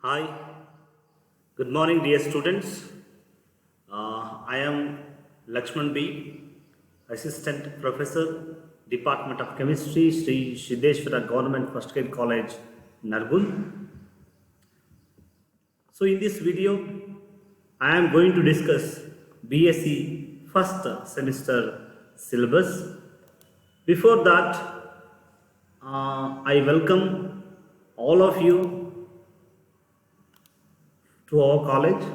Hi, good morning, dear students. I am Lakshman B, Assistant Professor, Department of Chemistry, Sri Siddheshwara Government First Grade College, Nargul. So, in this video, I am going to discuss B.Sc first semester syllabus. Before that, I welcome all of you to our college,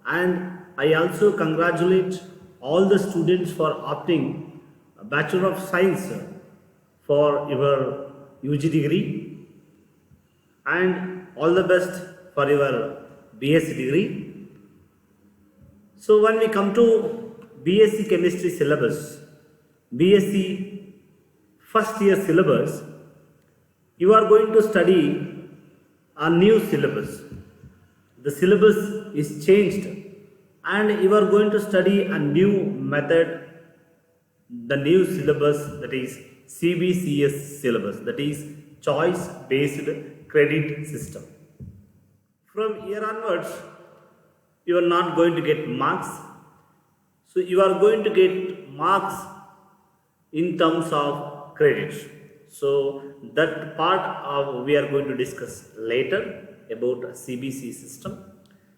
and I also congratulate all the students for opting a Bachelor of Science for your UG degree, and all the best for your B.Sc degree. So when we come to B.Sc chemistry syllabus, B.Sc first year syllabus, you are going to study a new syllabus. The syllabus is changed and you are going to study a new method, the new syllabus, that is CBCS syllabus, that is choice based credit system. From here onwards, you are not going to get marks. So you are going to get marks in terms of credits. So that part we are going to discuss later about CBC system.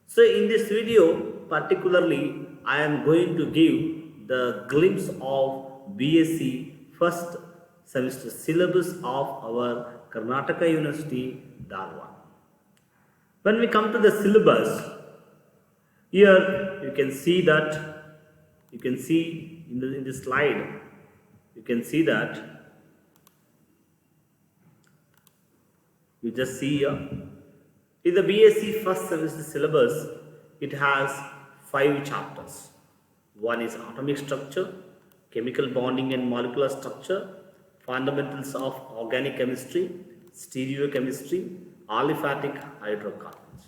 So in this video particularly I am going to give the glimpse of B.Sc first semester syllabus of our Karnataka University, Dharwad. When we come to the syllabus, here you can see that, you can see in the slide, you can see that, you just see here. In the B.Sc first semester syllabus, it has 5 chapters. One is atomic structure, chemical bonding and molecular structure, fundamentals of organic chemistry, stereochemistry, aliphatic hydrocarbons.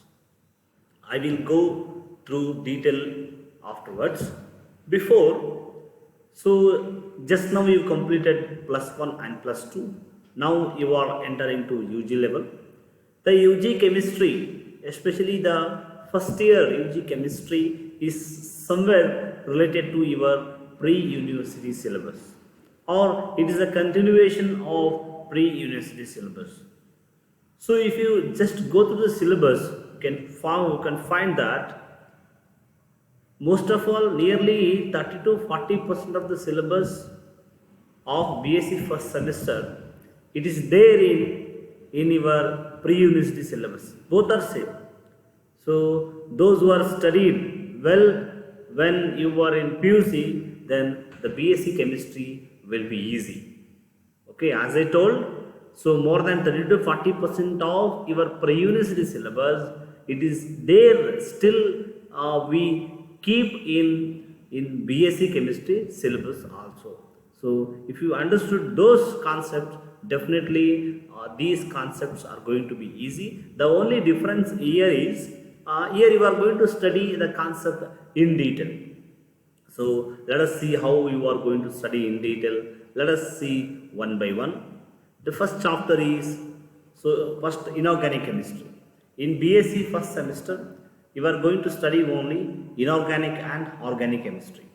I will go through detail afterwards. So just now you completed +1 and +2. Now you are entering to UG level. The UG chemistry, especially the first year UG chemistry, is somewhere related to your pre-university syllabus, or it is a continuation of pre-university syllabus. So if you just go through the syllabus, you can find that most of all nearly 30 to 40% of the syllabus of B.Sc first semester, it is there in your pre-university syllabus. Both are same. So those who are studied well when you were in PUC, then the B.Sc chemistry will be easy. Okay, as I told, so more than 30 to 40% of your pre-university syllabus, it is there still. We keep in B.Sc chemistry syllabus also. So if you understood those concepts, definitely these concepts are going to be easy. The only difference here is here you are going to study the concept in detail. So let us see how you are going to study in detail. Let us see one by one. The first chapter is first inorganic chemistry. In B.Sc first semester, you are going to study only inorganic and organic chemistry.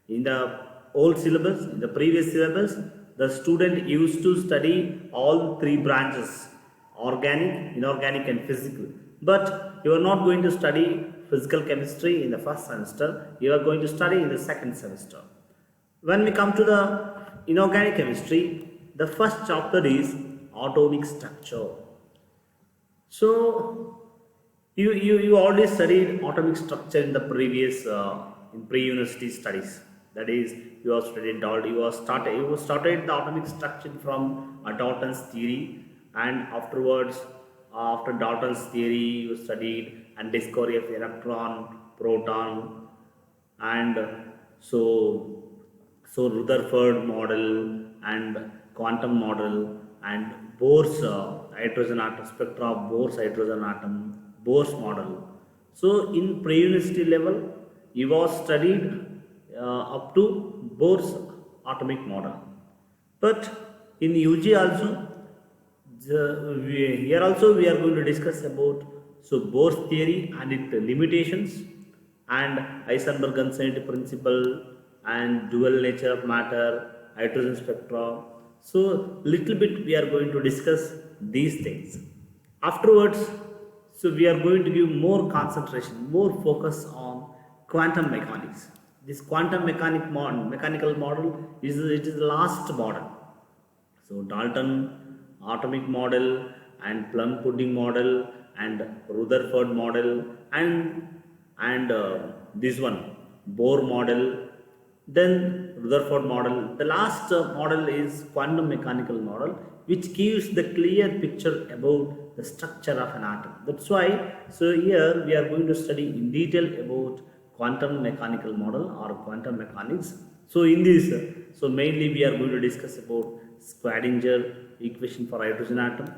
In the old syllabus, in the previous syllabus, the student used to study all 3 branches: organic, inorganic and physical. But you are not going to study physical chemistry in the first semester, you are going to study in the second semester. When we come to the inorganic chemistry, the first chapter is atomic structure. So you already studied atomic structure in the previous in pre-university studies. That is, you have studied you started the atomic structure from Dalton's theory, and afterwards after Dalton's theory you studied and discovery of electron, proton, and so Rutherford model and quantum model and Bohr's hydrogen atom, spectra of Bohr's hydrogen atom, Bohr's model. So in pre-university level, you was studied up to Bohr's atomic model. But in UG also, here also we are going to discuss about So Bohr's theory and its limitations, and Heisenberg Uncertainty principle, and dual nature of matter, hydrogen spectra. So little bit we are going to discuss these things. Afterwards, so we are going to give more concentration, more focus on quantum mechanics. This quantum mechanical model is it is the last model. So Dalton atomic model and plum pudding model and Rutherford model and this one Bohr model, then Rutherford model. The last model is quantum mechanical model, which gives the clear picture about the structure of an atom. That's why, so here we are going to study in detail about quantum mechanical model or quantum mechanics. So in this, so mainly we are going to discuss about Schrodinger equation for hydrogen atom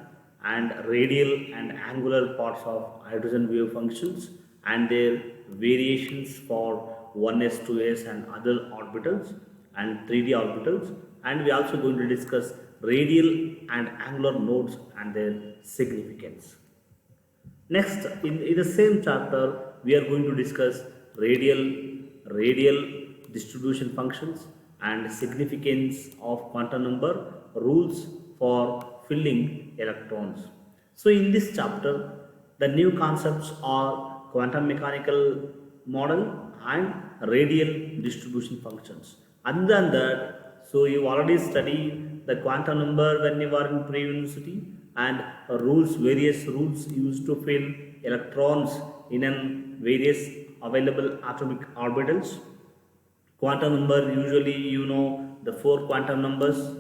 and radial and angular parts of hydrogen wave functions and their variations for 1s, 2s and other orbitals and 3D orbitals, and we are also going to discuss radial and angular nodes and their significance. Next, in the same chapter, we are going to discuss radial distribution functions and significance of quantum number, rules for filling electrons. So in this chapter, the new concepts are quantum mechanical model and radial distribution functions. Other than that, so you already studied the quantum number when you were in pre-university and various rules used to fill electrons in various available atomic orbitals. Quantum number, usually you know the four quantum numbers,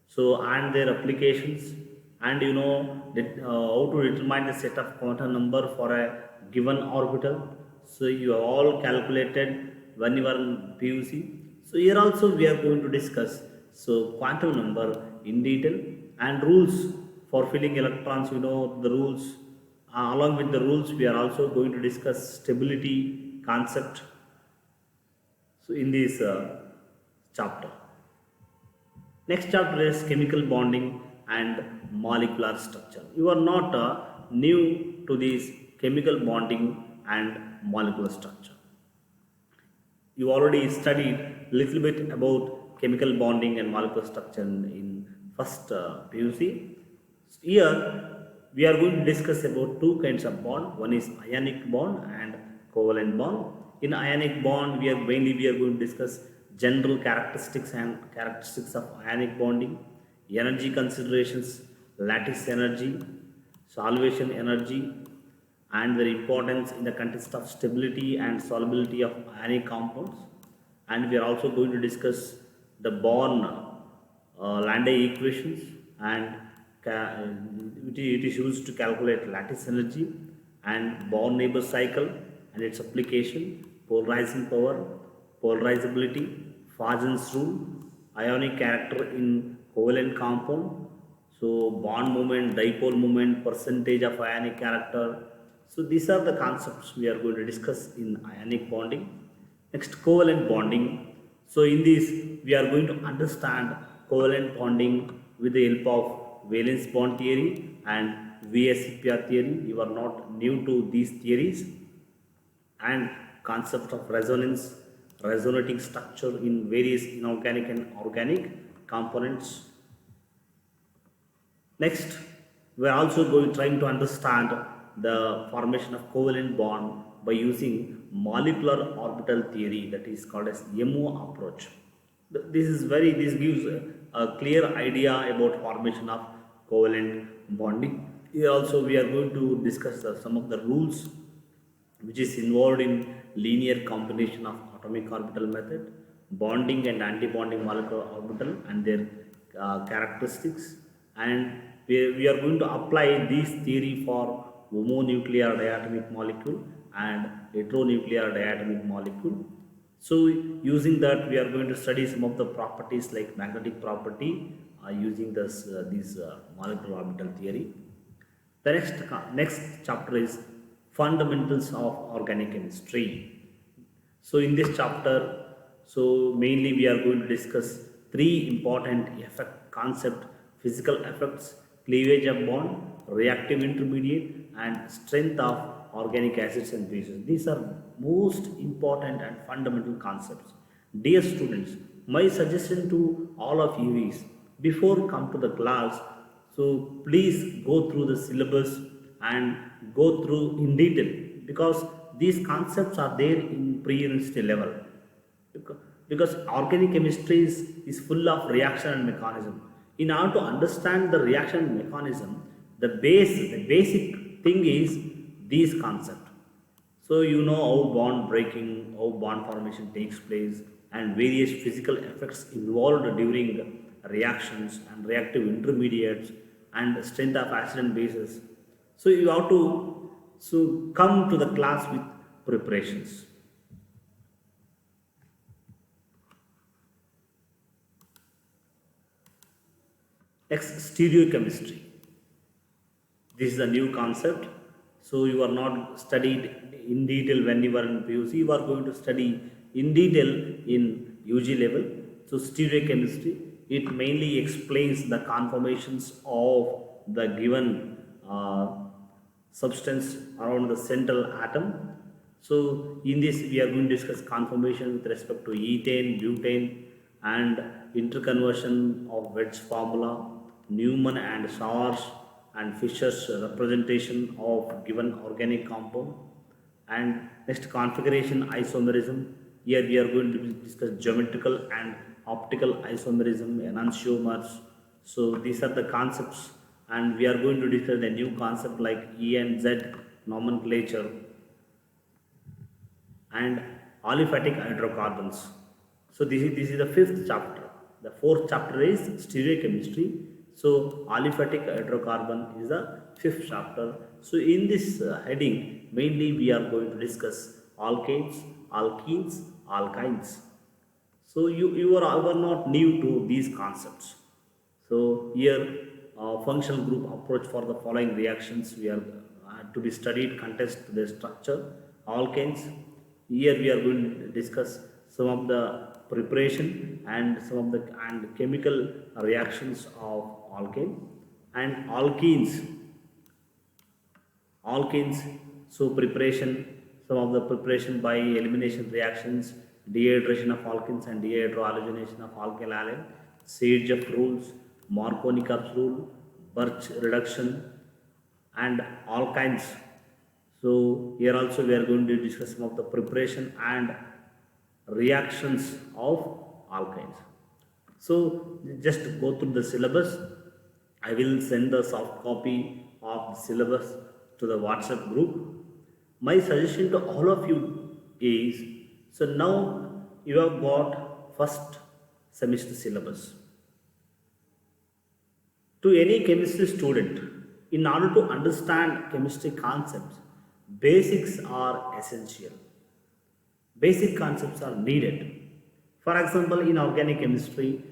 so and their applications, and you know that, how to determine the set of quantum number for a given orbital. So you have all calculated when you are in PUC. So here also we are going to discuss so quantum number in detail and rules for filling electrons. You know the rules. Along with the rules, we are also going to discuss stability concept. So in this chapter. Next chapter is chemical bonding and molecular structure. You are not new to this chemical bonding and molecular structure. You already studied little bit about chemical bonding and molecular structure in first PUC. Here we are going to discuss about two kinds of bond. One is ionic bond and covalent bond. In ionic bond, we are going to discuss general characteristics and characteristics of ionic bonding, energy considerations, lattice energy, solvation energy, and their importance in the context of stability and solubility of ionic compounds. And we are also going to discuss the Born-Landau equations, and it is used to calculate lattice energy, and Born-Haber cycle and its application, polarizing power, polarizability, Fagen's rule, ionic character in covalent compound, so bond moment, dipole moment, percentage of ionic character. So these are the concepts we are going to discuss in ionic bonding. Next, covalent bonding. So in this, we are going to understand covalent bonding with the help of valence bond theory and VSEPR theory. You are not new to these theories, and concept of resonance, resonating structure in various inorganic and organic components. Next, we are also trying to understand the formation of covalent bond by using molecular orbital theory, that is called as MO approach. This gives a clear idea about formation of covalent bonding. Here also we are going to discuss some of the rules which is involved in linear combination of atomic orbital method, bonding and anti-bonding molecular orbital and their characteristics, and we are going to apply this theory for homonuclear diatomic molecule and heteronuclear diatomic molecule. So using that, we are going to study some of the properties like magnetic property using this molecular orbital theory. The next chapter is fundamentals of organic chemistry. So in this chapter, so mainly we are going to discuss three important effect concept: physical effects, cleavage of bond, reactive intermediate, and strength of organic acids and bases. These are most important and fundamental concepts. Dear students, my suggestion to all of you is before come to the class, so please go through the syllabus and go through in detail because these concepts are there in pre-university level. Because organic chemistry is full of reaction and mechanism. In order to understand the reaction mechanism, the basic thing is these concept. So you know how bond breaking, how bond formation takes place, and various physical effects involved during reactions and reactive intermediates and strength of acid and bases. So you have to come to the class with preparations. Stereochemistry. This is a new concept. So you are not studied in detail when you are in PUC. You are going to study in detail in UG level. So stereochemistry, it mainly explains the conformations of the given substance around the central atom. So in this we are going to discuss conformation with respect to ethane, butane and interconversion of Wedge formula, Newman and Sawhorse and Fischer's representation of given organic compound, and next configuration isomerism. Here we are going to discuss geometrical and optical isomerism, enantiomers. So these are the concepts, and we are going to discuss the new concept like E and Z nomenclature and aliphatic hydrocarbons. So this is the fifth chapter. The fourth chapter is stereochemistry. So aliphatic hydrocarbon is the fifth chapter. So in this heading, mainly we are going to discuss alkanes, alkenes, alkynes. So you are not new to these concepts. So here functional group approach for the following reactions we are to be studied contest their structure. Alkanes. Here we are going to discuss some of the preparation and some of the chemical reactions of alkane, and alkenes. So preparation, some of the preparation by elimination reactions, dehydration of alkenes and dehydrohalogenation of alkyl halide, siege of rules, Marconi-Karp's rule, Birch reduction, and alkynes. So here also we are going to discuss some of the preparation and reactions of alkynes. So just go through the syllabus. I will send the soft copy of the syllabus to the WhatsApp group. My suggestion to all of you is, so now you have got first semester syllabus. To any chemistry student, in order to understand chemistry concepts, basics are essential. Basic concepts are needed. For example, in organic chemistry,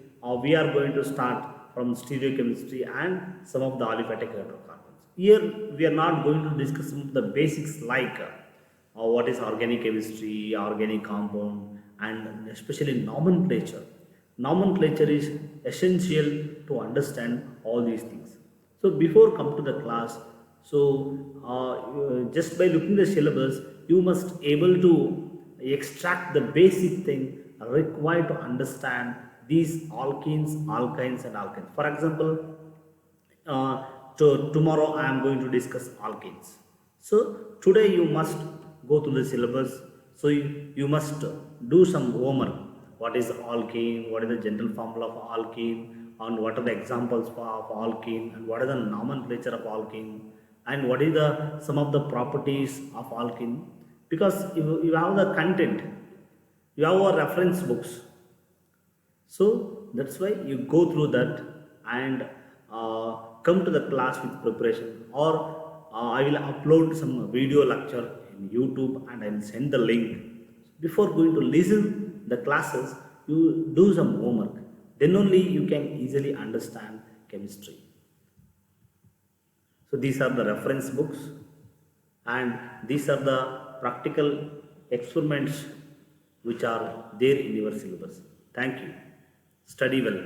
we are going to start from stereochemistry and some of the aliphatic hydrocarbons. Here, we are not going to discuss some of the basics like what is organic chemistry, organic compound, and especially nomenclature. Nomenclature is essential to understand all these things. So before come to the class, just by looking the syllabus, you must able to extract the basic thing required to understand these alkenes, alkynes and alkanes. For example, tomorrow I am going to discuss alkenes. So today you must go to the syllabus. So you must do some homework. What is alkene? What is the general formula of alkene? And what are the examples of alkene? And what is the nomenclature of alkene? And what is some of the properties of alkene? Because you have the content, you have our reference books. So that's why you go through that and come to the class with preparation, or I will upload some video lecture in YouTube and I will send the link. Before going to listen the classes, you do some homework. Then only you can easily understand chemistry. So these are the reference books and these are the practical experiments which are there in your syllabus. Thank you. Study well.